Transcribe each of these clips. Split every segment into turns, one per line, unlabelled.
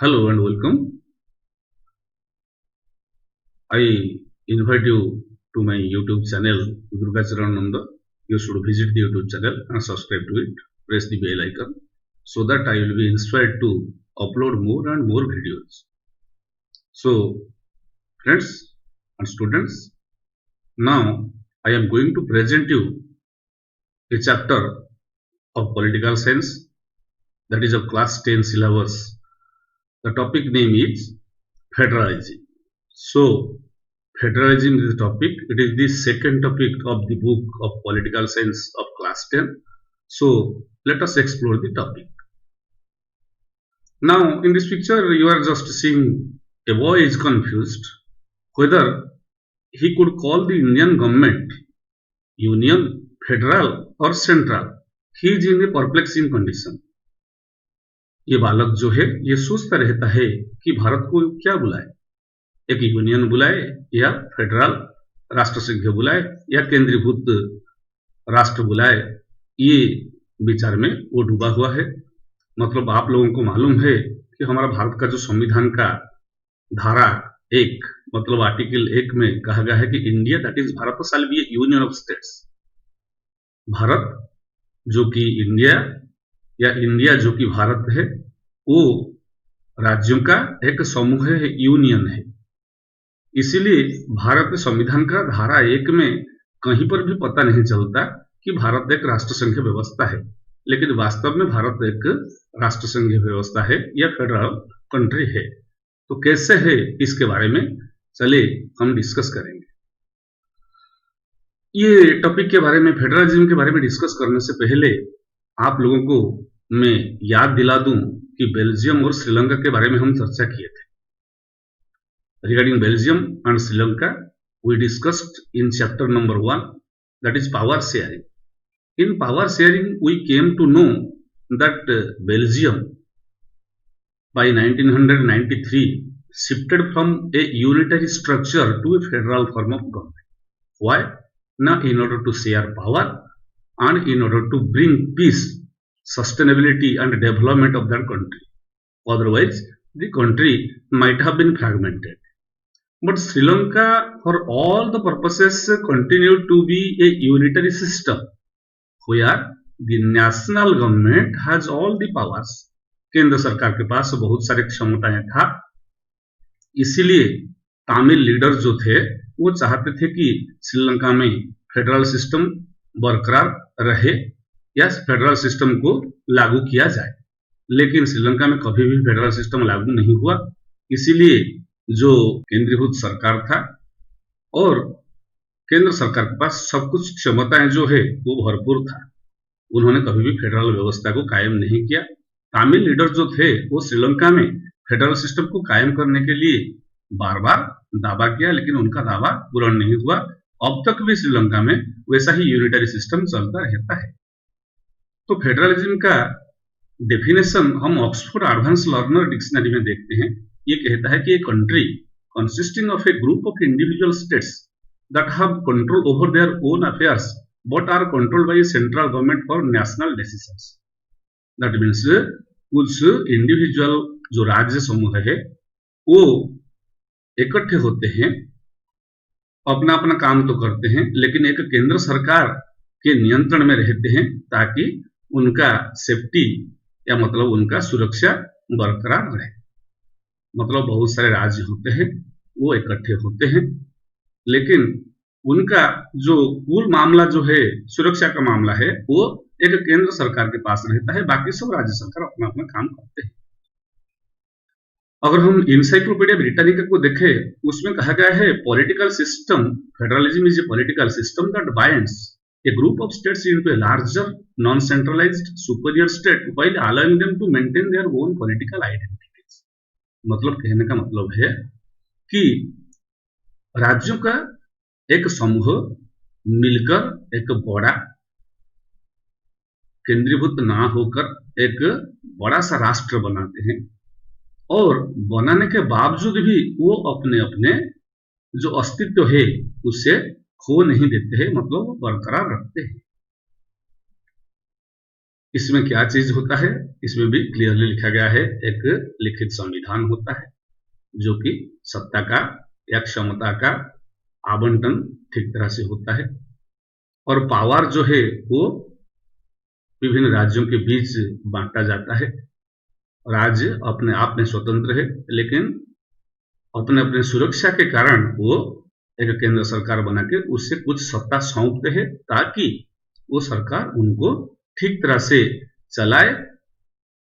Hello and welcome. I invite you to my YouTube channel, Durgacharan Nanda. You should visit the YouTube channel and subscribe to it. Press the bell icon so that I will be inspired to upload more and more videos. So, friends and students, now I am going to present you a chapter of political science that is of class 10 syllabus. The topic name is federalism. So, federalism is the topic. It is the second topic of the book of political science of class 10. So, let us explore the topic. Now, in this picture, you are just seeing a boy is confused whether he could call the Indian government union, federal or central. He is in a perplexing condition. ये बालक जो है ये सोचता रहता है कि भारत को क्या बुलाए, एक यूनियन बुलाए या फेडरल राष्ट्र संघ बुलाए या केंद्रीभूत राष्ट्र बुलाए। ये विचार में वो डूबा हुआ है। मतलब आप लोगों को मालूम है कि हमारा भारत का जो संविधान का धारा 1 मतलब आर्टिकल 1 में कहा गया है कि India that is Bharat shall be A union of states. Bharat जो कि इंडिया या इंडिया जो कि भारत है वो राज्यों का एक समूह है, यूनियन है। इसीलिए भारत संविधान का धारा 1 में कहीं पर भी पता नहीं चलता कि भारत एक राष्ट्र संघ व्यवस्था है, लेकिन वास्तव में भारत एक राष्ट्र संघ व्यवस्था है या फेडरल कंट्री है। तो कैसे है इसके बारे में चलिए हम डिस्कस करेंगे। ये टॉपिक के बारे में, फेडरलिज्म के बारे में डिस्कस करने से पहले आप लोगों को मैं याद दिला दूं कि बेल्जियम और श्रीलंका के बारे में हम चर्चा किए थे। Regarding Belgium and Sri Lanka, we discussed in chapter number 1, that is power sharing. In power sharing, we came to know that Belgium by 1993 shifted from a unitary structure to a federal form of government. Why? Now, in order to share power and in order to bring peace, sustainability and development of that country. Otherwise, the country might have been fragmented. But Sri Lanka, for all the purposes, continued to be a unitary system where the national government has all the powers. केंद्र सरकार के पास बहुत सारे क्षमताएं था। इसीलिए Tamil leader जो थे वो चाहते थे कि श्रीलंका में फेडरल सिस्टम बरकरार रहे या फेडरल सिस्टम को लागू किया जाए, लेकिन श्रीलंका में कभी भी फेडरल सिस्टम लागू नहीं हुआ। इसीलिए जो केंद्रीभूत सरकार था और केंद्र सरकार के पास सब कुछ क्षमताएं जो है वो भरपूर था, उन्होंने कभी भी फेडरल व्यवस्था को कायम नहीं किया। तमिल लीडर जो थे वो श्रीलंका में फेडरल सिस्टम को कायम करने के लिए बार बार दावा किया, लेकिन उनका दावा पूर्ण नहीं हुआ। अब तक भी श्रीलंका में वैसा ही यूनिटरी सिस्टम चलता रहता है। तो फेडरलिज्म का डेफिनेशन हम ऑक्सफोर्ड एडवांस लर्नर डिक्शनरी में देखते हैं। ये कहता है कि a country consisting of a group of individual states that have control over their own affairs but are controlled by central government for national decisions. That means कुछ individual जो राज्य समूह है वो इकट्ठे होते हैं, अपना अपना काम तो करते हैं, लेकिन एक केंद्र सरकार के नियंत्रण में रहते हैं ताकि उनका सेफ्टी या मतलब उनका सुरक्षा बरकरार रहे। मतलब बहुत सारे राज्य होते हैं वो इकट्ठे होते हैं, लेकिन उनका जो कुल मामला जो है सुरक्षा का मामला है वो एक केंद्र सरकार के पास रहता है, बाकी सब राज्य सरकार अपना अपना काम करते हैं। अगर हम इंसाइक्लोपीडिया ब्रिटानिका को देखें उसमें कहा गया है political system, federalism is a political system that binds a group of states into a larger non-centralized superior state while allowing them to maintain their own political identities. मतलब कहने का मतलब है कि राज्यों का एक समूह मिलकर एक बड़ा केंद्रीभूत ना होकर एक बड़ा सा राष्ट्र बनाते हैं और बनाने के बावजूद भी वो अपने अपने जो अस्तित्व है उसे खो नहीं देते हैं, मतलब वो बरकरार रखते हैं। इसमें क्या चीज होता है, इसमें भी क्लियरली लिखा गया है, एक लिखित संविधान होता है जो कि सत्ता का या क्षमता का आवंटन ठीक तरह से होता है, और पावर जो है वो विभिन्न राज्यों के बीच बांटा जाता है। राज्य अपने आप में स्वतंत्र है, लेकिन अपने अपने सुरक्षा के कारण वो एक केंद्र सरकार बना के उससे कुछ सत्ता सौंपते हैं ताकि वो सरकार उनको ठीक तरह से चलाए,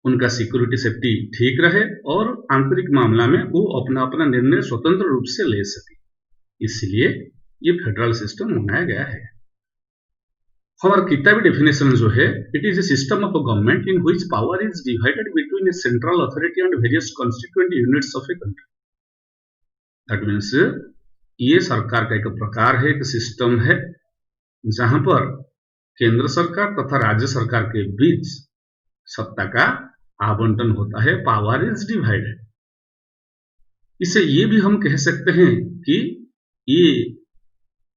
उनका सिक्योरिटी सेफ्टी ठीक रहे और आंतरिक मामला में वो अपना अपना निर्णय स्वतंत्र रूप से ले सके। इसलिए ये फेडरल सिस्टम बनाया गया है। हमारा किताबी डेफिनेशन जो है, it is A system of a government in which power is divided between A central authority and various constituent units of a country. That means ये सरकार का एक प्रकार है, एक सिस्टम है जहां पर केंद्र सरकार तथा राज्य सरकार के बीच सत्ता का आवंटन होता है, पावर इज डिवाइडेड। इसे ये भी हम कह सकते हैं कि ये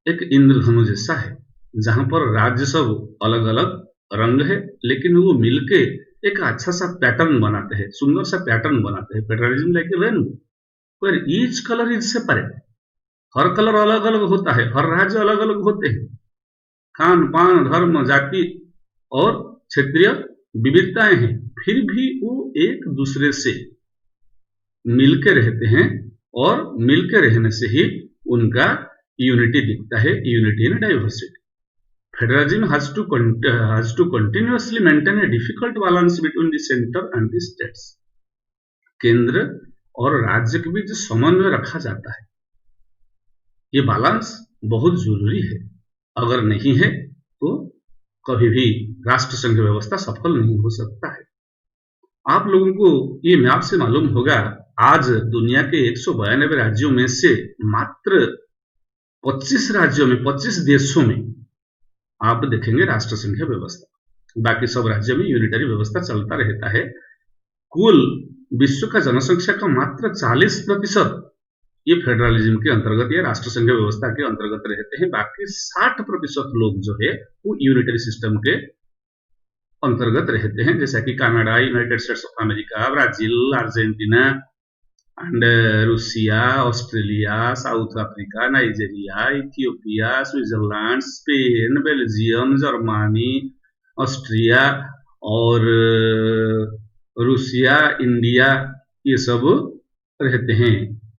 एक इंद्रधनु जैसा है जहां पर राज्य सब अलग अलग रंग है, लेकिन वो मिलके एक अच्छा सा पैटर्न बनाते हैं, सुंदर सा पैटर्न बनाते हैं। Federalism like a rainbow where each colour is separate. हर कलर अलग अलग होता है, हर राज्य अलग अलग होते हैं, खान पान धर्म जाति और क्षेत्रीय विविधताएं हैं, फिर भी वो एक दूसरे से मिलके रहते हैं और मिलके रहने से ही उनका यूनिटी दिखता है, unity in diversity. Federalism has to continuously maintain a difficult balance between the center and the states. केंद्र और राज्य के बीच समन्वय रखा जाता है, ये बैलेंस बहुत जरूरी है। अगर नहीं है तो कभी भी राष्ट्र संघ व्यवस्था सफल नहीं हो सकता है। आप लोगों को ये मैप से मालूम होगा, आज दुनिया के 192 राज्यों में से मात्र 25 राज्यों में, 25 देशों में आप देखेंगे राष्ट्र संघ व्यवस्था, बाकी सब राज्यों में यूनिटरी व्यवस्था चलता रहता है। कुल विश्व का जनसंख्या का मात्र 40% ये फेडरलिज्म के अंतर्गत या राष्ट्र संघ व्यवस्था के अंतर्गत रहते हैं, बाकी 60% लोग जो है वो यूनिटरी सिस्टम के अंतर्गत रहते हैं, जैसा कि Canada, United states of America, Brazil, Argentina and Russia, Australia, south Africa, Nigeria, Ethiopia, Switzerland, Spain, Belgium, Germany, Austria और रूसिया, इंडिया, ये सब रहते हैं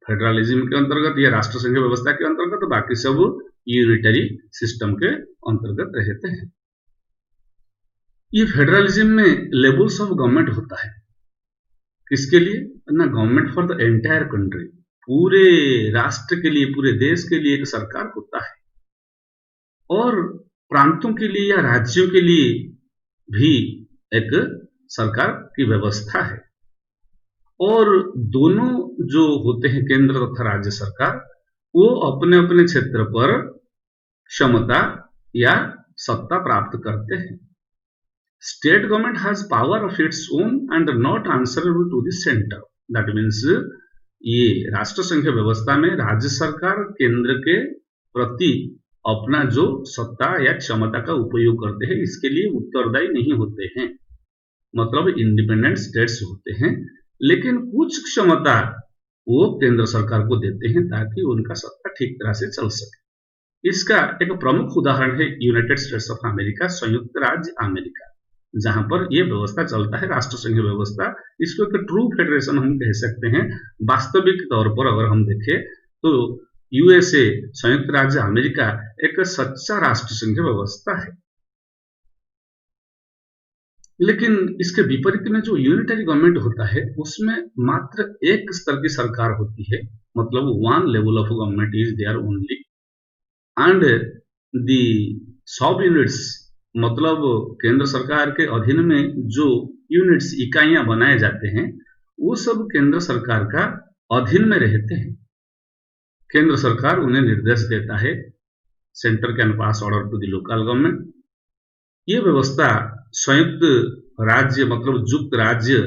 फेडरलिज्म के अंतर्गत या राष्ट्र संघ व्यवस्था के अंतर्गत। बाकी सब यूनिटरी सिस्टम के अंतर्गत रहते हैं। ये फेडरलिज्म में लेवल्स ऑफ गवर्नमेंट होता है, किसके लिए ना, government for the entire country, पूरे राष्ट्र के लिए, पूरे देश के लिए एक सरकार होता है, और प्रांतों के लिए या राज्यों के लिए भी एक सरकार की व्यवस्था है। और दोनों जो होते हैं केंद्र तथा राज्य सरकार, वो अपने अपने क्षेत्र पर क्षमता या सत्ता प्राप्त करते हैं। State government has power of its own and not answerable to the centre. That means ये राष्ट्र संघ व्यवस्था में राज्य सरकार केंद्र के प्रति अपना जो सत्ता या क्षमता का उपयोग करते हैं, इसके लिए उत्तरदायी नहीं होते हैं, मतलब इंडिपेंडेंट स्टेट्स होते हैं, लेकिन कुछ क्षमता वो केंद्र सरकार को देते हैं ताकि उनका सत्ता ठीक तरह से चल सके। इसका एक प्रमुख उदाहरण है यूनाइटेड स्टेट्स ऑफ अमेरिका, संयुक्त राज्य अमेरिका, जहां पर यह व्यवस्था चलता है, राष्ट्र संघ व्यवस्था। इसको एक ट्रू फेडरेशन हम कह सकते हैं। वास्तविक तौर पर अगर हम देखें तो यूएसए, संयुक्त राज्य अमेरिका, एक सच्चा राष्ट्र संघ व्यवस्था है। लेकिन इसके विपरीत में जो यूनिटरी गवर्नमेंट होता है, उसमें मात्र एक स्तर की सरकार होती है, मतलब one level of government is there only, and the sub units, मतलब केंद्र सरकार के अधीन में जो यूनिट्स, इकाइयां बनाए जाते हैं, वो सब केंद्र सरकार का अधीन में रहते हैं। केंद्र सरकार उन्हें निर्देश देता है, centre can pass order to the local government. ये व्यवस्था संयुक्त राज्य, मतलब युक्त राज्य,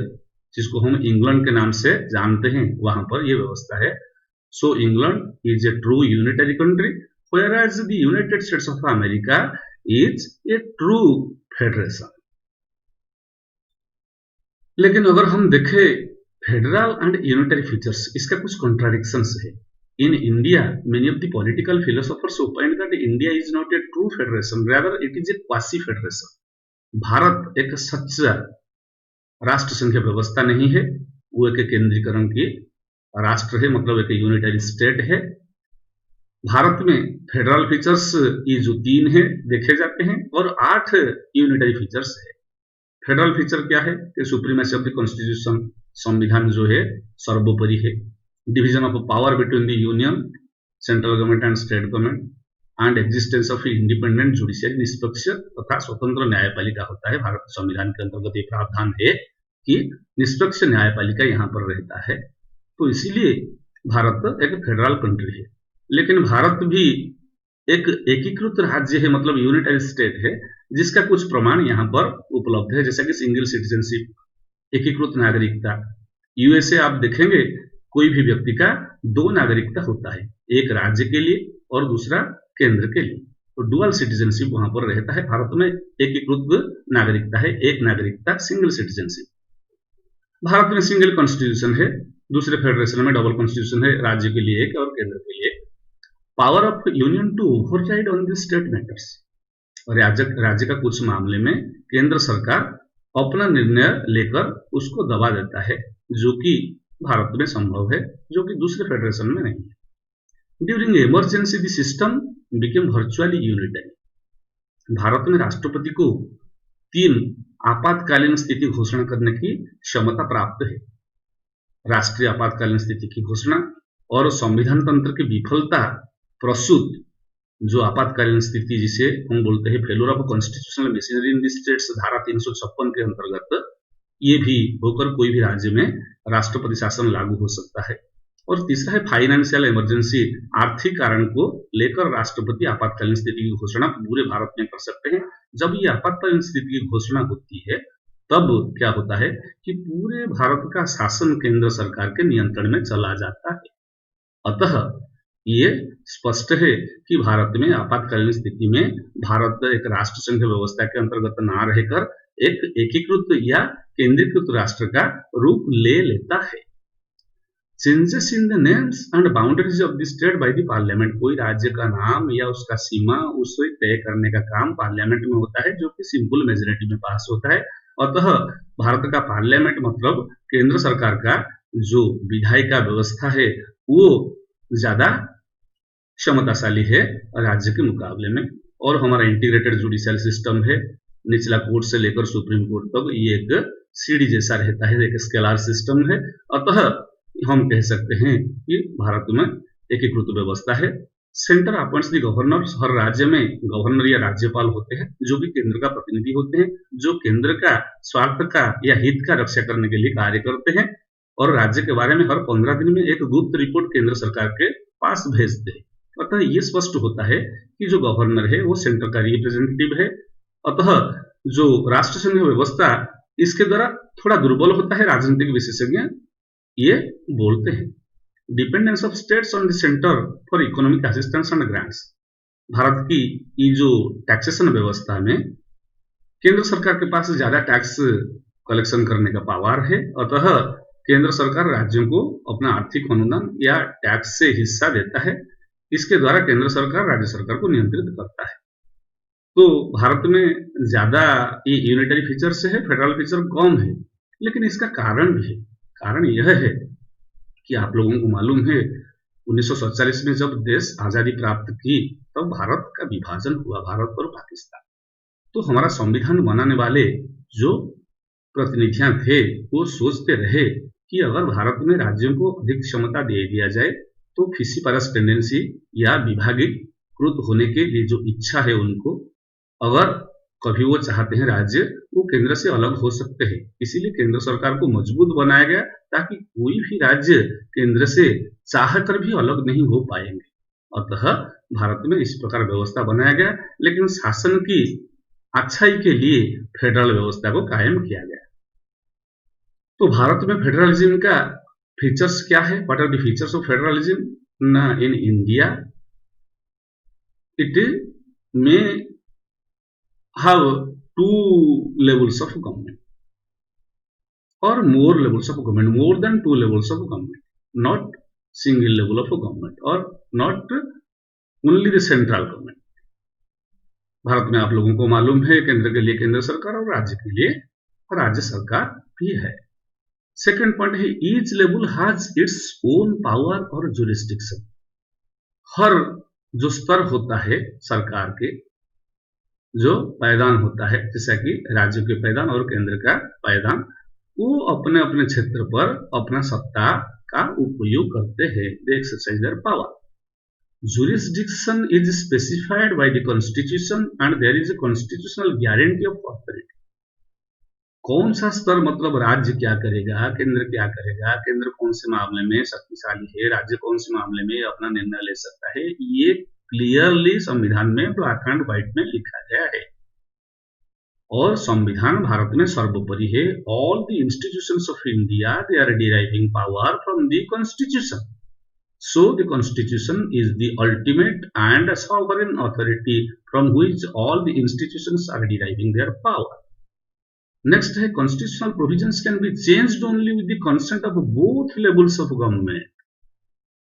जिसको हम इंग्लैंड के नाम से जानते हैं, वहां पर यह व्यवस्था है। सो England is a true unitary country, whereas the United States of America is a true federation. लेकिन अगर हम देखें फेडरल एंड यूनिटरी फीचर्स, इसका कुछ कॉन्ट्राडिक्शंस है। In India many of the political philosophers opined that India is not a true federation, rather it is a quasi federation. Bharat एक सच्चा राष्ट्र संघ व्यवस्था नहीं है, वो एक केंद्रीकरण की राष्ट्र है, मतलब एक यूनिटरी स्टेट है। भारत में फेडरल फीचर्स ये जो 3 है देखे जाते हैं और 8 यूनिटरी फीचर्स है। फेडरल फीचर क्या है कि सुप्रीमेसी ऑफ द कॉन्स्टिट्यूशन, संविधान जो है सर्वोपरि है। Division of power between the union, central government and state government, and existence of independent judiciary, निष्पक्ष तथा स्वतंत्र न्यायपालिका होता है। भारत संविधान के अंतर्गत एक प्रावधान है कि निष्पक्ष न्यायपालिका यहाँ पर रहता है, तो इसीलिए भारत एक फेडरल कंट्री है। लेकिन भारत भी एक एकीकृत राज्य है, मतलब यूनिटरी स्टेट है, जिसका कुछ प्रमाण यहाँ पर उपलब्ध है, जैसा कि सिंगल सिटीजनशिप, एकीकृत नागरिकता। यूएसए आप देखेंगे कोई भी व्यक्ति का 2 नागरिकता होता है, एक राज्य के लिए और दूसरा केंद्र के लिए, तो डुअल सिटीजनशिप वहां पर रहता है। भारत में एकीकृत नागरिकता है, एक नागरिकता, सिंगल सिटीजनशिप। भारत में सिंगल कॉन्स्टिट्यूशन है, दूसरे फेडरेशन में डबल कॉन्स्टिट्यूशन है, राज्य के लिए एक और केंद्र के लिए। Power of union to override on the state matters, राज्य का कुछ मामले में केंद्र सरकार अपना निर्णय लेकर उसको दबा देता है, जो कि भारत में संभव है, जो कि दूसरे फेडरेशन में नहीं है। During emergency the system became virtually unitary. Bharat में राष्ट्रपति को 3 आपातकालीन स्थिति घोषणा करने की क्षमता प्राप्त है। राष्ट्रीय आपातकालीन स्थिति की घोषणा और संविधान तंत्र की विफलता प्रसूत जो आपातकालीन स्थिति, जिसे हम बोलते हैं failure of constitutional machinery in the states, धारा 356 के अंतर्गत ये भी होकर कोई भी राज्य में राष्ट्रपति शासन लागू हो सकता है। और तीसरा है फाइनेंशियल इमरजेंसी, आर्थिक कारण को लेकर राष्ट्रपति आपातकालीन स्थिति की घोषणा पूरे भारत में कर सकते हैं। जब ये आपातकालीन स्थिति की घोषणा होती है तब क्या होता है कि पूरे भारत का शासन केंद्र सरकार के नियंत्रण में चला जाता है। अतः ये स्पष्ट है कि भारत में आपातकालीन स्थिति में भारत एक राष्ट्र संघ व्यवस्था के अंतर्गत ना रहकर एक एकीकृत या केंद्रीकृत राष्ट्र का रूप ले लेता है। Changes in the names and boundaries of the state by the parliament, कोई राज्य का नाम या उसका सीमा उसे तय करने का काम पार्लियामेंट में होता है, जो कि सिंपल मेजोरिटी में पास होता है। अतः भारत का पार्लियामेंट मतलब केंद्र सरकार का जो विधायिका व्यवस्था है वो ज्यादा क्षमताशाली है राज्य के मुकाबले में। और हमारा इंटीग्रेटेड जुडिशियल सिस्टम है, निचला कोर्ट से लेकर सुप्रीम कोर्ट तक ये एक सीढ़ी जैसा रहता है, एक स्केलर सिस्टम है। अतः हम कह सकते हैं कि भारत में एकीकृत व्यवस्था है। सेंटर अपॉइंट्स द गवर्नर्स, हर राज्य में गवर्नर या राज्यपाल होते हैं जो कि केंद्र का प्रतिनिधि होते हैं, जो केंद्र का स्वार्थ का या हित का रक्षा करने के लिए कार्य करते हैं और राज्य के बारे में हर 15 दिन में एक गुप्त रिपोर्ट केंद्र सरकार के पास भेजते हैं। अतः ये स्पष्ट होता है कि जो गवर्नर है वो सेंटर का रिप्रेजेंटेटिव है। अतः जो राष्ट्र संघ व्यवस्था इसके द्वारा थोड़ा दुर्बल होता है, राजनीतिक विशेषज्ञ ये बोलते हैं। Dependence of states on the centre for economic assistance and grants, Bharat की ये जो टैक्सेशन व्यवस्था में केंद्र सरकार के पास ज्यादा टैक्स कलेक्शन करने का पावर है। अतः केंद्र सरकार राज्यों को अपना आर्थिक अनुदान या टैक्स से हिस्सा देता है, इसके द्वारा केंद्र सरकार राज्य सरकार को नियंत्रित करता है। तो भारत में ज्यादा ये यूनिटरी फीचर से है, फेडरल फीचर कम है, लेकिन इसका कारण भी है। कारण यह है कि आप लोगों को मालूम है 1947 में जब देश आजादी प्राप्त की तब भारत का विभाजन हुआ, भारत और पाकिस्तान। तो हमारा संविधान बनाने वाले जो प्रतिनिधियां थे वो सोचते रहे कि अगर भारत में राज्यों को अधिक क्षमता दे दिया जाए तो फिसीपरस टेंडेंसी या विभागीकृत होने के लिए जो इच्छा है उनको, अगर कभी वो चाहते हैं राज्य, वो केंद्र से अलग हो सकते हैं। इसीलिए केंद्र सरकार को मजबूत बनाया गया ताकि कोई भी राज्य केंद्र से चाहकर भी अलग नहीं हो पाएंगे। अतः भारत में इस प्रकार व्यवस्था बनाया गया, लेकिन शासन की अच्छाई के लिए फेडरल व्यवस्था को कायम किया गया। तो भारत में फेडरलिज्म का फीचर्स क्या है? What are the features of federalism in India? It may have 2 levels of government. or more levels of government, more than 2 levels of government, not single level of government or not only the central government. Bharat में आप लोगों को मालूम है केंद्र के लिए केंद्र सरकार और राज्य के लिए राज्य सरकार भी है. सेकेंड पॉइंट है each level has its own power और जुरिस्डिक्शन. हर जो स्तर होता है सरकार के जो पायदान होता है जैसा कि राज्य के पायदान और केंद्र का पायदान वो अपने अपने क्षेत्र पर अपना सत्ता का उपयोग करते हैं. They exercise their power. Jurisdiction is specified by the constitution and there is a constitutional guarantee of authority. कौन सा स्तर मतलब राज्य क्या करेगा, केंद्र क्या करेगा, केंद्र कौन से मामले में शक्तिशाली है, राज्य कौन से मामले में अपना निर्णय ले सकता है, ये क्लियरली संविधान में ब्लैक एंड व्हाइट में लिखा गया है. और संविधान भारत में सर्वोपरि है. All the institutions of India they are deriving power from the constitution. So the constitution is the ultimate and sovereign authority from which all the institutions are deriving their power. Next है constitutional provisions can be changed only with the consent of both levels of government.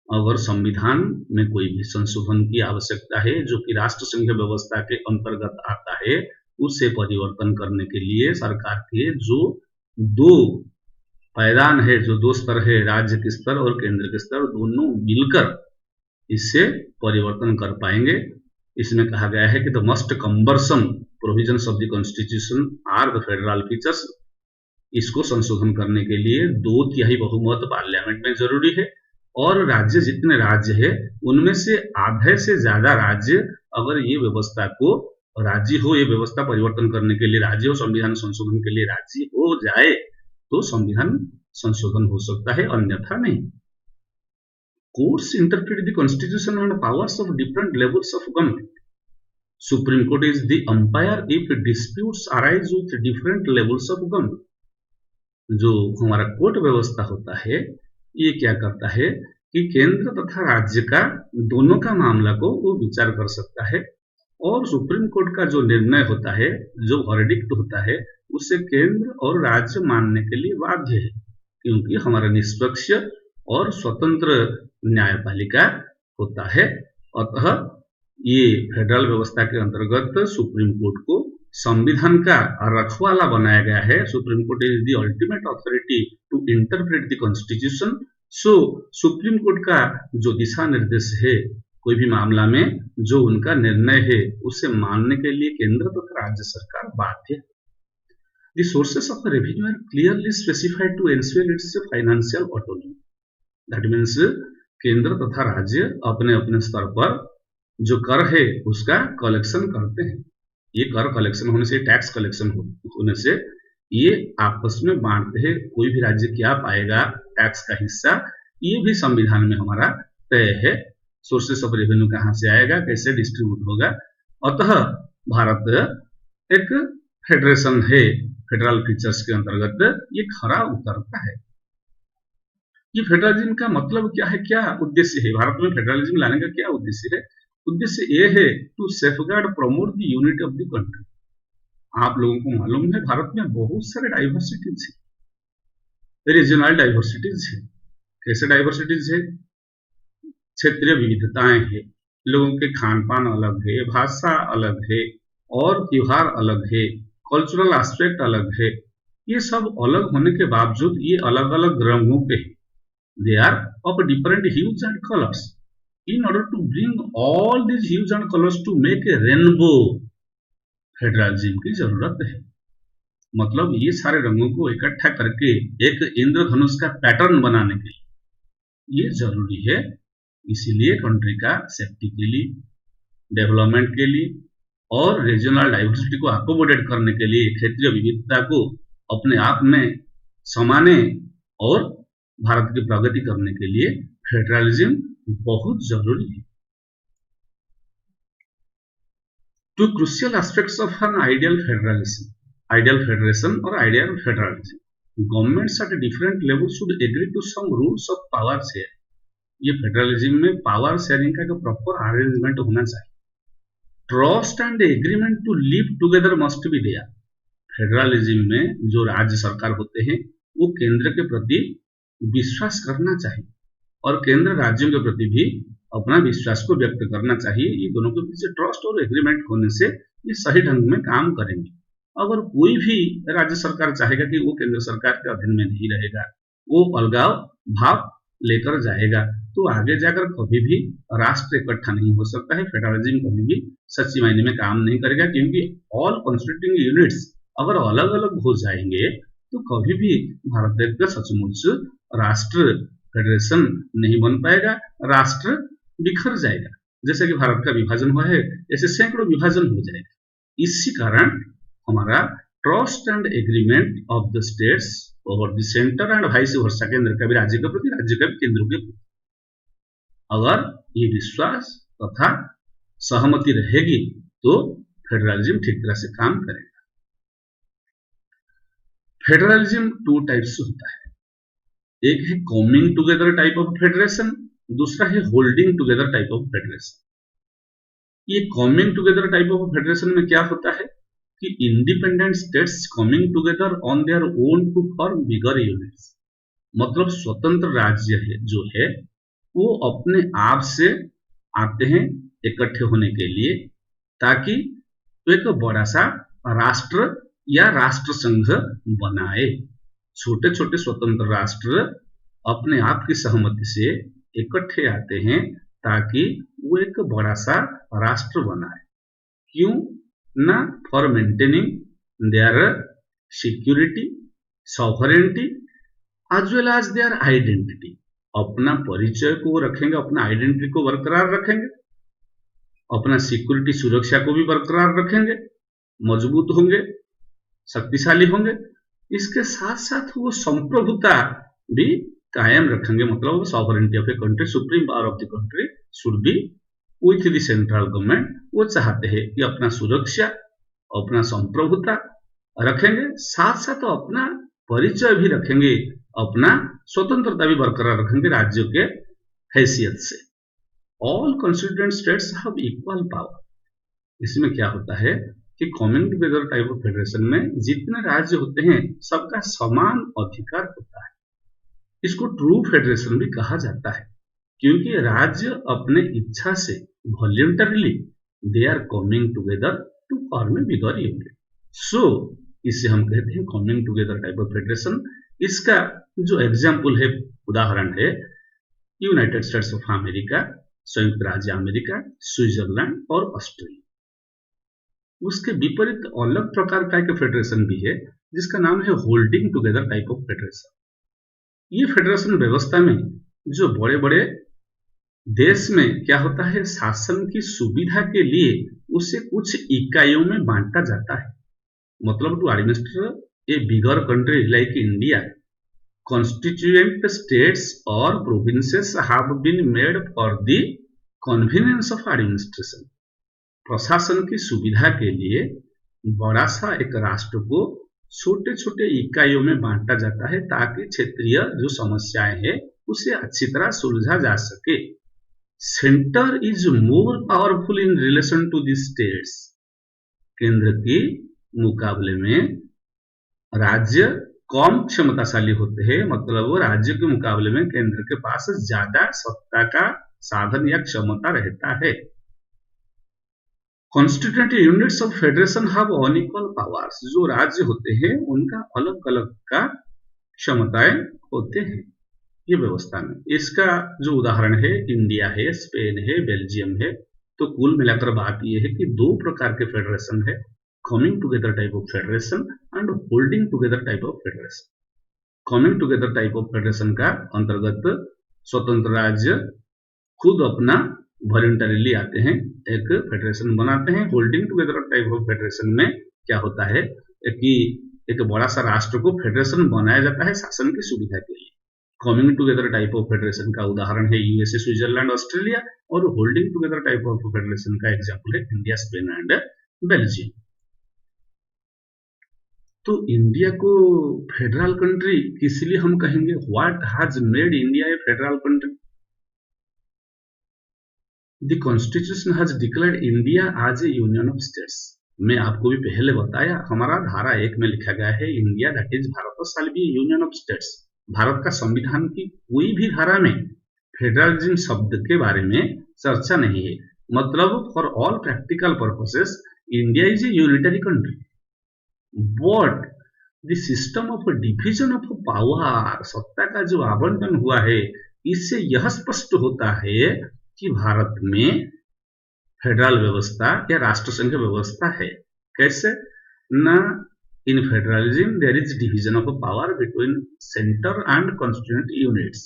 अगर संविधान में कोई भी संशोधन की आवश्यकता है जो कि राष्ट्र संघ व्यवस्था के अंतर्गत आता है उसे परिवर्तन करने के लिए सरकार के जो दो पायदान है, जो दो स्तर है, राज्य के स्तर और केंद्र के स्तर, दोनों मिलकर इससे परिवर्तन कर पाएंगे. इसमें कहा गया है कि the must cumbersome provisions of the constitution are the federal features. इसको संशोधन करने के लिए 2/3 बहुमत पार्लियामेंट में जरूरी है और राज्य जितने राज्य है उनमें से आधे से ज्यादा राज्य अगर ये व्यवस्था को राजी हो, ये व्यवस्था परिवर्तन करने के लिए राजी हो, संविधान संशोधन के लिए राजी हो जाए तो संविधान संशोधन हो सकता है, अन्यथा नहीं. Courts interpret the constitution and powers of different levels of government. Supreme Court is the umpire if disputes arise with different levels of government. जो हमारा कोर्ट व्यवस्था होता है ये क्या करता है कि केंद्र तथा राज्य का दोनों का मामला को वो विचार कर सकता है और सुप्रीम कोर्ट का जो निर्णय होता है, जो वर्डिक्ट होता है, उसे केंद्र और राज्य मानने के लिए बाध्य है क्योंकि हमारा निष्पक्ष और स्वतंत्र न्यायपालिका होता है. अतः ये फेडरल व्यवस्था के अंतर्गत सुप्रीम कोर्ट को संविधान का रखवाला बनाया गया है. Supreme Court is the ultimate authority to interpret the constitution. So Supreme Court का जो दिशा निर्देश है कोई भी मामला में जो उनका निर्णय है उसे मानने के लिए केंद्र तथा राज्य सरकार बाध्य है. The sources of revenue are clearly specified to ensure its financial autonomy. That means केंद्र तथा राज्य अपने अपने स्तर पर जो कर है उसका कलेक्शन करते हैं. ये कर कलेक्शन होने से, टैक्स कलेक्शन होने से ये आपस में बांटते हैं. कोई भी राज्य क्या पाएगा टैक्स का हिस्सा ये भी संविधान में हमारा तय है. सोर्सेस ऑफ रेवेन्यू कहाँ से आएगा, कैसे डिस्ट्रीब्यूट होगा. अतः भारत एक फेडरेशन है. फेडरल फीचर्स के अंतर्गत ये खरा उतरता है. ये फेडरलिज्म का मतलब क्या है, क्या उद्देश्य है, भारत में फेडरलिज्म लाने का क्या उद्देश्य है? उद्देश्य ये है to safeguard promote the unity of the country. आप लोगों को मालूम है भारत में बहुत सारे डाइवर्सिटीज है, रीजनल डाइवर्सिटीज है. कैसे डाइवर्सिटीज है? क्षेत्रीय विविधताएं है, लोगों के खान पान अलग है, भाषा अलग है और त्योहार अलग है, कल्चरल एस्पेक्ट अलग है. ये सब अलग होने के बावजूद ये अलग अलग रंगों के हैं. They are of different hues and colours. In order to bring all these hues and colours to make a rainbow, federalism की जरूरत है. मतलब ये सारे रंगों को इकट्ठा करके एक इंद्रधनुष का पैटर्न बनाने के लिए ये जरूरी है. इसीलिए कंट्री का सेफ्टी के लिए, डेवलपमेंट के लिए और रीजनल डाइवर्सिटी को अकोमोडेट करने के लिए, क्षेत्रीय विविधता को अपने आप में समाने और भारत की प्रगति करने के लिए फेडरलिज्म बहुत जरूरी है. Two crucial aspects of an ideal federation और ideal federalism. Governments at different level should agree to some rules of power share. ये फेडरलिज्म में पावर शेयरिंग का एक प्रॉपर अरेंजमेंट होना चाहिए. Trust and agreement to live together must be there. Federalism में जो राज्य सरकार होते हैं वो केंद्र के प्रति विश्वास करना चाहिए और केंद्र राज्यों के प्रति भी अपना विश्वास को व्यक्त करना चाहिए। ये दोनों के बीच ट्रस्ट और एग्रीमेंट होने से ये सही ढंग में काम करेंगे। अगर कोई भी राज्य सरकार चाहेगा कि वो केंद्र सरकार के अधीन में नहीं रहेगा, वो अलगाव भाव लेकर जाएगा, तो आगे जाकर कभी भी राष्ट्र इकट्ठा नहीं हो सकता है। फेडरलिज्म कभी भी सच्ची मायने में काम नहीं करेगा, क्योंकि ऑल कॉन्स्टिट्यूटिंग यूनिट्स अगर अलग अलग हो जाएंगे तो कभी भी भारत देश का सचमुच राष्ट्र फेडरेशन नहीं बन पाएगा, राष्ट्र बिखर जाएगा। जैसे कि भारत का विभाजन हुआ है, ऐसे सैकड़ों विभाजन हो जाएगा। इसी कारण हमारा trust and agreement of the states over the centre and vice versa, केंद्र का भी राज्य के प्रति, राज्य का भी केंद्र के प्रति, अगर ये विश्वास तथा सहमति रहेगी तो फेडरलिज्म ठीक तरह से काम करेगा। फेडरलिज्म टू टाइप्स होता है, एक है coming together type of federation, दूसरा है holding together type of federation. ये coming together type of federation में क्या होता है कि independent states coming together on their own to form bigger units, मतलब स्वतंत्र राज्य है जो है वो अपने आप से आते हैं इकट्ठे होने के लिए, ताकि एक बड़ा सा राष्ट्र या राष्ट्र संघ बनाए। छोटे छोटे स्वतंत्र राष्ट्र अपने आप की सहमति से इकट्ठे आते हैं ताकि वो एक बड़ा सा राष्ट्र बनाए। क्यों ना? For maintaining their security, sovereignty as well as their identity. अपना परिचय को रखेंगे, अपना आइडेंटिटी को बरकरार रखेंगे, अपना सिक्योरिटी सुरक्षा को भी बरकरार रखेंगे, मजबूत होंगे, शक्तिशाली होंगे। इसके साथ साथ वो संप्रभुता भी कायम रखेंगे, मतलब sovereignty of a country, supreme power of the country should be with the central government. वो चाहते हैं कि अपना सुरक्षा, अपना संप्रभुता रखेंगे, साथ साथ अपना परिचय भी रखेंगे, अपना स्वतंत्रता भी बरकरार रखेंगे राज्यों के हैसियत से। All constituent states have equal power. इसमें क्या होता है कि coming together type of federation में जितने राज्य होते हैं सबका समान अधिकार होता है। इसको ट्रू फेडरेशन भी कहा जाता है, क्योंकि राज्य अपने इच्छा से voluntarily they are coming together to form a bigger unit. So इसे हम कहते हैं coming together type of federation. इसका जो एग्जाम्पल है, उदाहरण है यूनाइटेड स्टेट्स ऑफ अमेरिका, संयुक्त राज्य अमेरिका, स्विट्जरलैंड और ऑस्ट्रेलिया। उसके विपरीत अलग प्रकार का एक फेडरेशन भी है जिसका नाम है holding together type of federation. ये फेडरेशन व्यवस्था में जो बड़े बड़े देश में क्या होता है, शासन की सुविधा के लिए उसे कुछ इकाइयों में बांटा जाता है। मतलब to administer a bigger country like India, constituent states or provinces have been made for the convenience of administration। प्रशासन की सुविधा के लिए बड़ा सा एक राष्ट्र को छोटे छोटे इकाइयों में बांटा जाता है ताकि क्षेत्रीय जो समस्याएं हैं उसे अच्छी तरह सुलझा जा सके। Centre is more powerful in relation to the states. केंद्र के मुकाबले में राज्य कम क्षमताशाली होते हैं, मतलब वो राज्य के मुकाबले में केंद्र के पास ज्यादा सत्ता का साधन या क्षमता रहता है। Constituent units of federation have unequal powers. जो राज्य होते हैं उनका अलग अलग का क्षमताएं होते हैं ये व्यवस्था में। इसका जो उदाहरण है इंडिया है, स्पेन है, बेल्जियम है। तो कुल मिलाकर बात यह है कि दो प्रकार के फेडरेशन है, coming together type of federation and holding together type of federation. Coming together type of federation का अंतर्गत स्वतंत्र राज्य खुद अपना वॉलंटरीली आते हैं, एक फेडरेशन बनाते हैं। Holding together type of federation में क्या होता है कि एक बड़ा सा राष्ट्र को फेडरेशन बनाया जाता है शासन की सुविधा के लिए। Coming together type of federation का उदाहरण है यूएसए, स्विट्जरलैंड, ऑस्ट्रेलिया, और holding together type of federation का एग्जाम्पल है इंडिया, स्पेन एंड बेल्जियम। तो इंडिया को फेडरल कंट्री किस लिए हम कहेंगे? What has made India a federal country? The constitution has declared India as a union of states. मैं आपको भी पहले बताया, हमारा धारा 1 में लिखा गया है India that is Bharat shall be union of states. Bharat का संविधान की कोई भी धारा में फेडरलिज्म शब्द के बारे में चर्चा नहीं है। मतलब for all practical purposes India is a unitary country, but the system of division of power, सत्ता का जो आवंटन हुआ है, इससे यह स्पष्ट होता है कि भारत में फेडरल व्यवस्था या राष्ट्रसंघ व्यवस्था है। कैसे ना, in federalism there is division of power between centre and constituent units.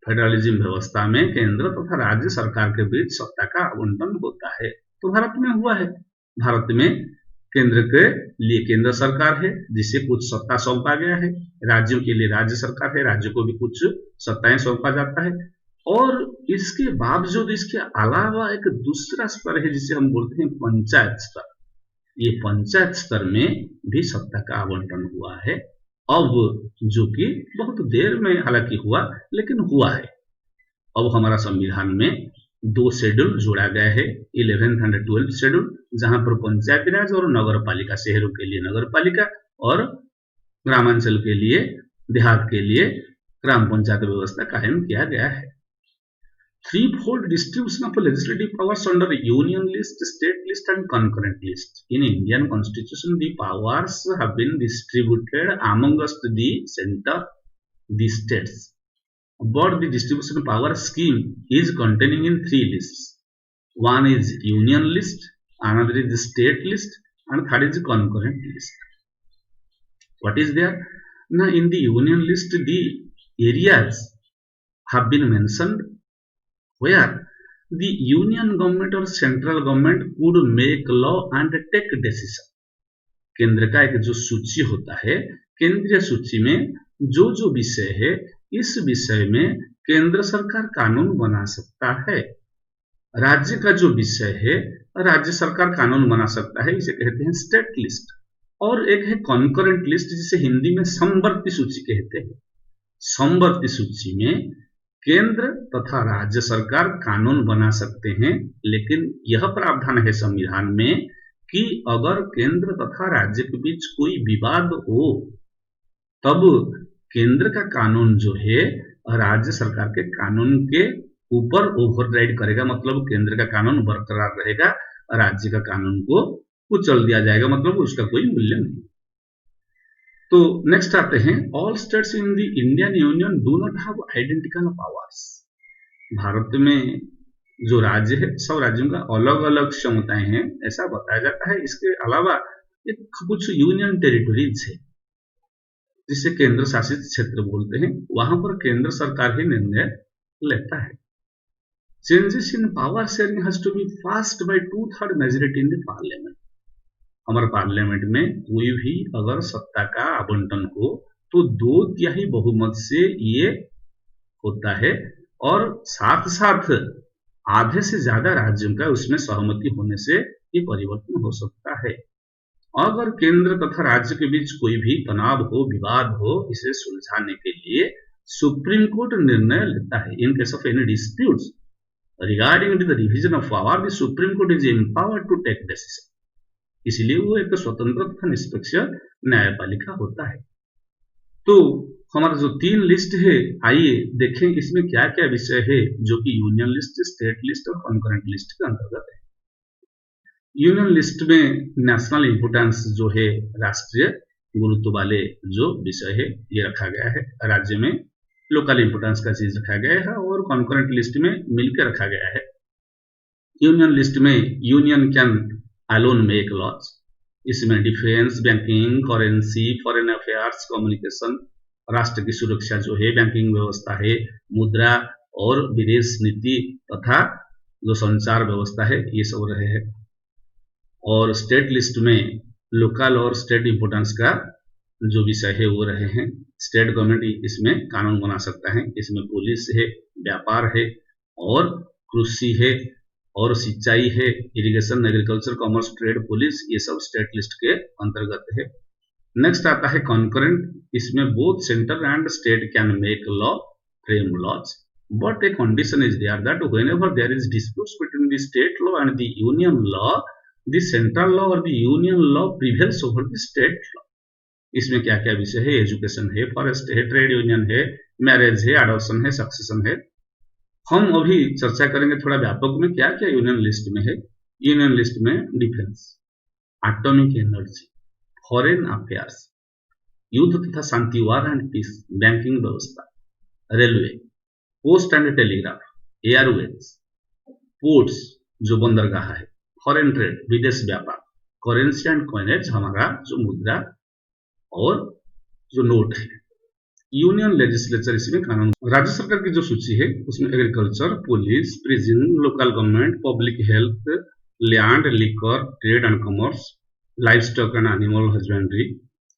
Federalism व्यवस्था में केंद्र तथा राज्य सरकार के बीच सत्ता का आवंटन होता है। तो भारत में हुआ है। भारत में केंद्र के लिए केंद्र सरकार है जिसे कुछ सत्ता सौंपा गया है, राज्यों के लिए राज्य सरकार है, राज्यों को भी कुछ सत्ताएं सौंपा जाता है। और इसके बावजूद इसके अलावा एक दूसरा स्तर है जिसे हम बोलते हैं पंचायत स्तर। ये पंचायत स्तर में भी सत्ता का आवंटन हुआ है अब, जो कि बहुत देर में हालांकि हुआ, लेकिन हुआ है। अब हमारा संविधान में 2 शेड्यूल जोड़ा गया है, 11th एंड 12th शेड्यूल, जहां पर पंचायती राज और नगर पालिका, शहरों के लिए नगर पालिका और ग्रामांचल के लिए, देहात के लिए ग्राम पंचायत व्यवस्था कायम किया गया है। Threefold distribution of legislative powers under union list, state list and concurrent list. In Indian constitution, the powers have been distributed amongst the center, the states. But the distribution power scheme is containing in 3 lists. One is union list, another is the state list, and third is the concurrent list. What is there? Now, in the union list, the areas have been mentioned where the union government or central government could make law and take decision. केंद्र का एक जो सूची होता है, केंद्रीय सूची में जो जो विषय है, इस विषय में केंद्र सरकार कानून बना सकता है। राज्य का जो विषय है, राज्य सरकार कानून बना सकता है, इसे कहते हैं स्टेट लिस्ट। और एक है कॉन्करेंट लिस्ट, जिसे हिंदी में समवर्ती सूची कहते हैं। समवर्ती सूची में केंद्र तथा राज्य सरकार कानून बना सकते हैं, लेकिन यह प्रावधान है संविधान में कि अगर केंद्र तथा राज्य के बीच कोई विवाद हो, तब केंद्र का कानून जो है राज्य सरकार के कानून के ऊपर ओवरराइड करेगा। मतलब केंद्र का कानून बरकरार रहेगा, राज्य का कानून को कुचल दिया जाएगा, मतलब उसका कोई मूल्य नहीं। तो नेक्स्ट आते हैं, all states in the Indian union do not have identical powers. Bharat में जो राज्य है, सब राज्यों का अलग अलग क्षमताएं हैं, ऐसा बताया जाता है। इसके अलावा एक कुछ यूनियन टेरिटरीज है, जिसे केंद्र शासित क्षेत्र बोलते हैं, वहां पर केंद्र सरकार ही निर्णय लेता है। Changes in power sharing has to be passed by 2/3 majority in the parliament. हमारे पार्लियामेंट में कोई भी अगर सत्ता का आवंटन हो तो 2/3 बहुमत से ये होता है, और साथ साथ आधे से ज्यादा राज्यों का उसमें सहमति होने से ये परिवर्तन हो सकता है। अगर केंद्र तथा राज्य के बीच कोई भी तनाव हो, विवाद हो, इसे सुलझाने के लिए सुप्रीम कोर्ट निर्णय लेता है। In case of any disputes regarding the division of power, the Supreme Court is empowered to take decision. इसलिए वो एक स्वतंत्र तथा निष्पक्ष न्यायपालिका होता है। तो हमारा जो 3 लिस्ट है, आइए देखें इसमें क्या क्या विषय है जो कि यूनियन लिस्ट, स्टेट लिस्ट और कॉन्करेंट लिस्ट के अंतर्गत है। यूनियन लिस्ट में नेशनल इंपोर्टेंस जो है, राष्ट्रीय गुरुत्व वाले जो विषय है, ये रखा गया है। राज्य में लोकल इंपोर्टेंस का चीज रखा गया है, और कॉन्करेंट लिस्ट में मिलकर रखा गया है। यूनियन लिस्ट में union can alone make laws. इसमें defence, banking, currency, foreign affairs, communication, राष्ट्र की सुरक्षा जो है, बैंकिंग व्यवस्था है, मुद्रा और विदेश नीति तथा जो संचार व्यवस्था है, ये सब रहे हैं। और स्टेट लिस्ट में लोकल और स्टेट इंपोर्टेंस का जो विषय है वो रहे हैं। स्टेट गवर्नमेंट इसमें कानून बना सकता है। इसमें पुलिस है, व्यापार है, और कृषि है, और सिंचाई है, irrigation, agriculture, commerce, trade, police, ये सब स्टेट लिस्ट के अंतर्गत है। नेक्स्ट आता है कॉन्करेंट। इसमें both centre and state can make law, frame laws, but a condition is there that whenever there is disputes between the state law and the union law, the central law और the union law prevails over the state law. इसमें क्या क्या विषय है? Education है, forest है, trade union है, marriage है, अडॉप्शन है, सक्सेशन है। हम अभी चर्चा करेंगे थोड़ा व्यापक में क्या क्या यूनियन लिस्ट में है। यूनियन लिस्ट में defence, atomic energy, foreign affairs, युद्ध तथा शांति, वार एंड पीस, बैंकिंग व्यवस्था, railway, post and telegraph, Airways, ports जो बंदरगाह है, फॉरेन ट्रेड विदेश व्यापार, करेंसी एंड कॉइनेज हमारा जो मुद्रा और जो नोट है। यूनियन लेजिस्लेचर इसमें कानून। राज्य सरकार की जो सूची है उसमें agriculture, police, prison, local government, public health, land, liquor, trade and commerce, life stock and animal husbandry,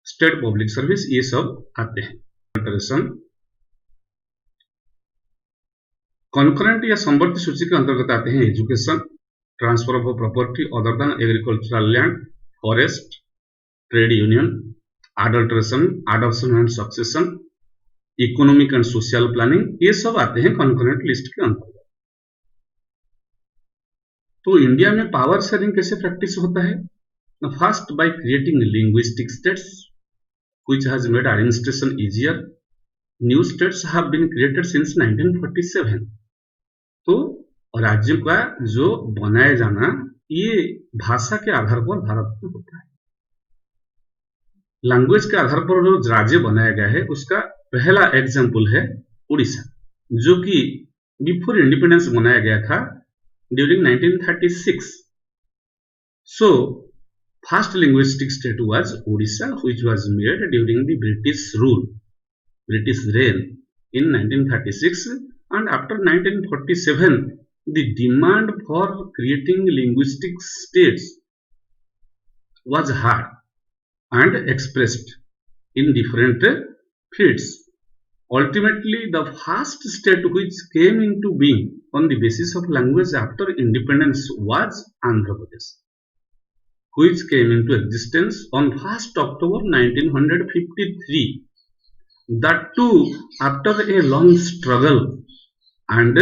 state public service, ये सब आते हैं। कॉन्करेंट या समवर्ती सूची के अंतर्गत आते हैं education, transfer of property other than agricultural land, forest, trade union, adulteration, adoption and succession, economic and social planning, ये सब आते हैं कॉन्करेंट लिस्ट के अंतर्गत। तो इंडिया में पावर शेयरिंग कैसे प्रैक्टिस होता है? First by creating linguistic states which has made administration easier. New states have been created since 1947। तो राज्यों का जो बनाया जाना ये भाषा के आधार पर भारत में होता है। लैंग्वेज के आधार पर जो राज्य बनाया गया है उसका पहला एग्जाम्पल है उड़ीसा, जो कि बिफोर इंडिपेंडेंस बनाया गया था during 1936। So first linguistic state was Orissa which was made during the British rain in 1936, and after 1947 the demand for creating linguistic states was heard and expressed in different fields. Ultimately, the first state which came into being on the basis of language after independence was Andhra Pradesh, which came into existence on 1st October 1953. That too after a long struggle and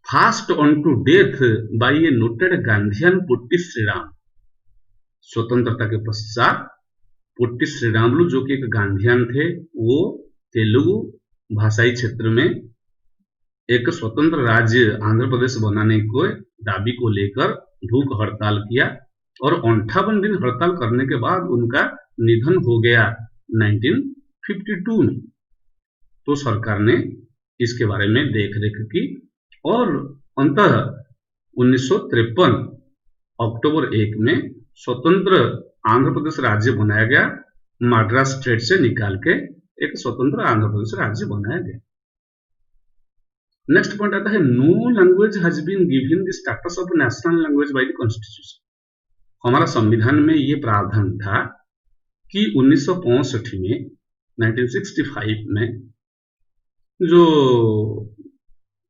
fast unto death by a noted Gandhian Potti Sriram. स्वतंत्रता के पश्चात potty Sriramulu जो कि एक Gandhian थे, वो तेलुगु भाषाई क्षेत्र में एक स्वतंत्र राज्य आंध्र प्रदेश बनाने को दाबी को लेकर भूख हड़ताल किया और 58 दिन हड़ताल करने के बाद उनका निधन हो गया 1952 में। तो सरकार ने इसके बारे में देखरेख की और अंततः 1953 अक्टूबर 1 में स्वतंत्र आंध्र प्रदेश राज्य बनाया गया। मद्रास स्टेट से निकाल के एक स्वतंत्र आंध्र प्रदेश राज्य बनाया गया। नेक्स्ट पॉइंट आता है no language has been given the status of national language by the constitution. हमारा संविधान में ये प्रावधान था कि 1965 में 1965 में जो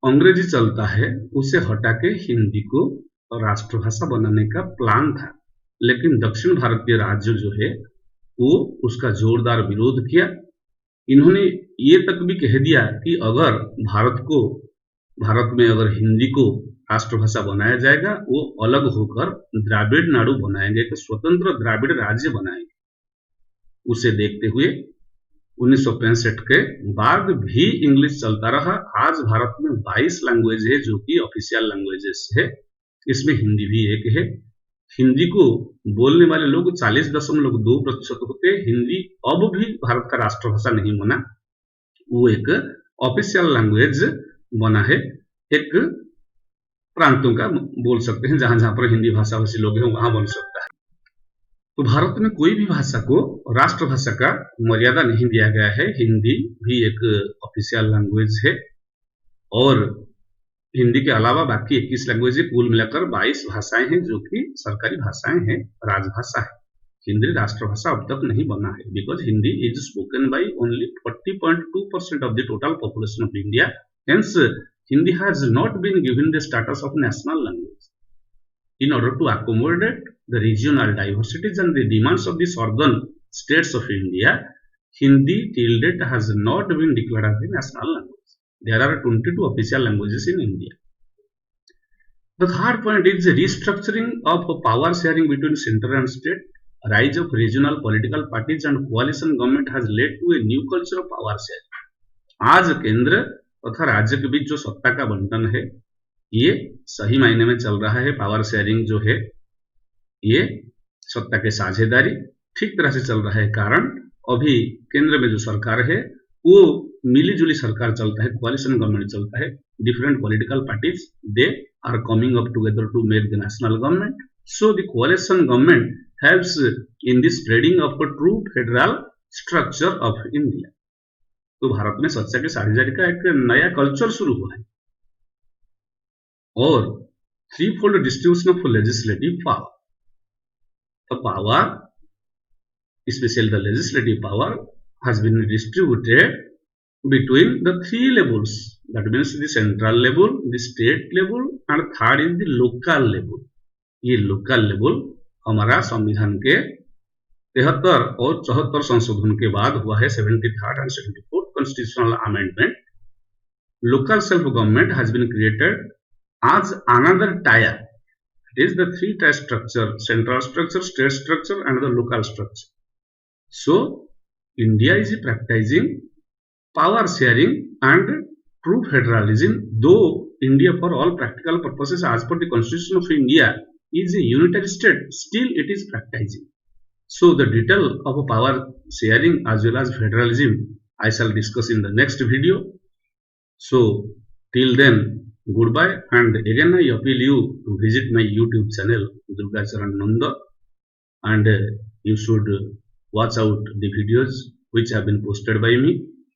अंग्रेजी चलता है उसे हटा के हिंदी को राष्ट्रभाषा बनाने का प्लान था, लेकिन दक्षिण भारतीय राज्य जो है वो उसका जोरदार विरोध किया। इन्होंने ये तक भी कह दिया कि अगर भारत में अगर हिंदी को राष्ट्रभाषा बनाया जाएगा वो अलग होकर द्राविड़ नाडु बनाएंगे, एक स्वतंत्र द्राविड़ राज्य बनाएंगे। उसे देखते हुए 1965 के बाद भी इंग्लिश चलता रहा। आज भारत में 22 लैंग्वेज है जो कि ऑफिशियल लैंग्वेजेस है, इसमें हिंदी भी एक है। हिंदी को बोलने वाले लोग 40.2% होते। हिंदी अब भी भारत का राष्ट्रभाषा नहीं बना, वो एक ऑफिशियल लैंग्वेज बना है। एक प्रांतों का बोल सकते हैं, जहां पर हिंदी भाषा भाषी लोग हैं वहां बन सकता है। तो भारत में कोई भी भाषा को राष्ट्रभाषा का मर्यादा नहीं दिया गया है। हिंदी भी एक ऑफिशियल लैंग्वेज है और हिंदी के अलावा बाकी 21 लैंग्वेज कुल मिलाकर 22 भाषाएं हैं जो कि सरकारी भाषाएं हैं, राजभाषा है। हिंदी राष्ट्रभाषा अब तक नहीं बना है because Hindi is spoken by only 40.2% of the total population of India. Hence Hindi has not been given the status of national language. In order to accommodate the regional diversities and the demands of the southern states of India, Hindi till date has not been declared as the national language. There are 22 official languages in India. The third point is the restructuring of power sharing between center and state. Rise of regional political parties and coalition government has led to a new culture of power sharing. आज केंद्र तथा राज्य के बीच जो सत्ता का बंटन है ये सही मायने में चल रहा है। पावर शेयरिंग जो है ये सत्ता के साझेदारी ठीक तरह से चल रहा है। कारण अभी केंद्र में जो सरकार है वो मिलीजुली सरकार चलता है, कोalition गवर्नमेंट चलता है। Different political parties they are coming up together to make the national government. So the coalition government helps in the spreading of a true federal structure of India. तो भारत में सत्ता की साझेदारी का एक नया कल्चर शुरू हुआ है। और three fold distribution of legislative power, the power, especially the legislative power, has been distributed between the three levels. That means the central level, the state level, and third is the local level. ये local level हमारा संविधान के 73 और 74 संशोधन के बाद हुआ है। 73rd and 74th constitutional amendment. Local self-government has been created as another tier. It is the three-tier structure: central structure, state structure, and the local structure. So, India is practicing power sharing and true federalism, though India for all practical purposes as per the Constitution of India is a unitary state, still it is practicing. So, the detail of power sharing as well as federalism I shall discuss in the next video. So, till then, goodbye, and again I appeal you to visit my YouTube channel Durgacharan Nanda, and you should watch out the videos which have been posted by me,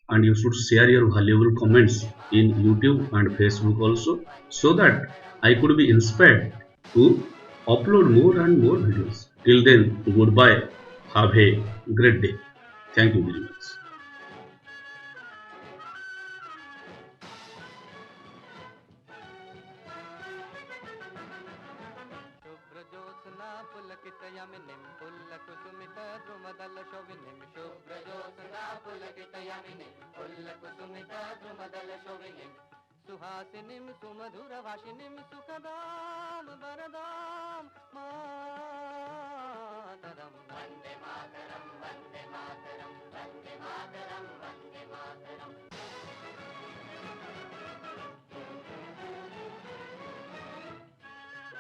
and you should share your valuable comments in YouTube and Facebook also, so that I could be inspired to upload more and more videos. Till then, goodbye, have a great day. Thank you very much.
पुलकितयमिनीं पुल्लकुसुमितद्रुमदलशोभिनीं शुभ्रजोत्स्ना पुलकितयमिनीं पुल्लकुसुमितद्रुमदलशोभिनीं सुहासिनीं सुमधुरभाषिणीं सुखदां वरदां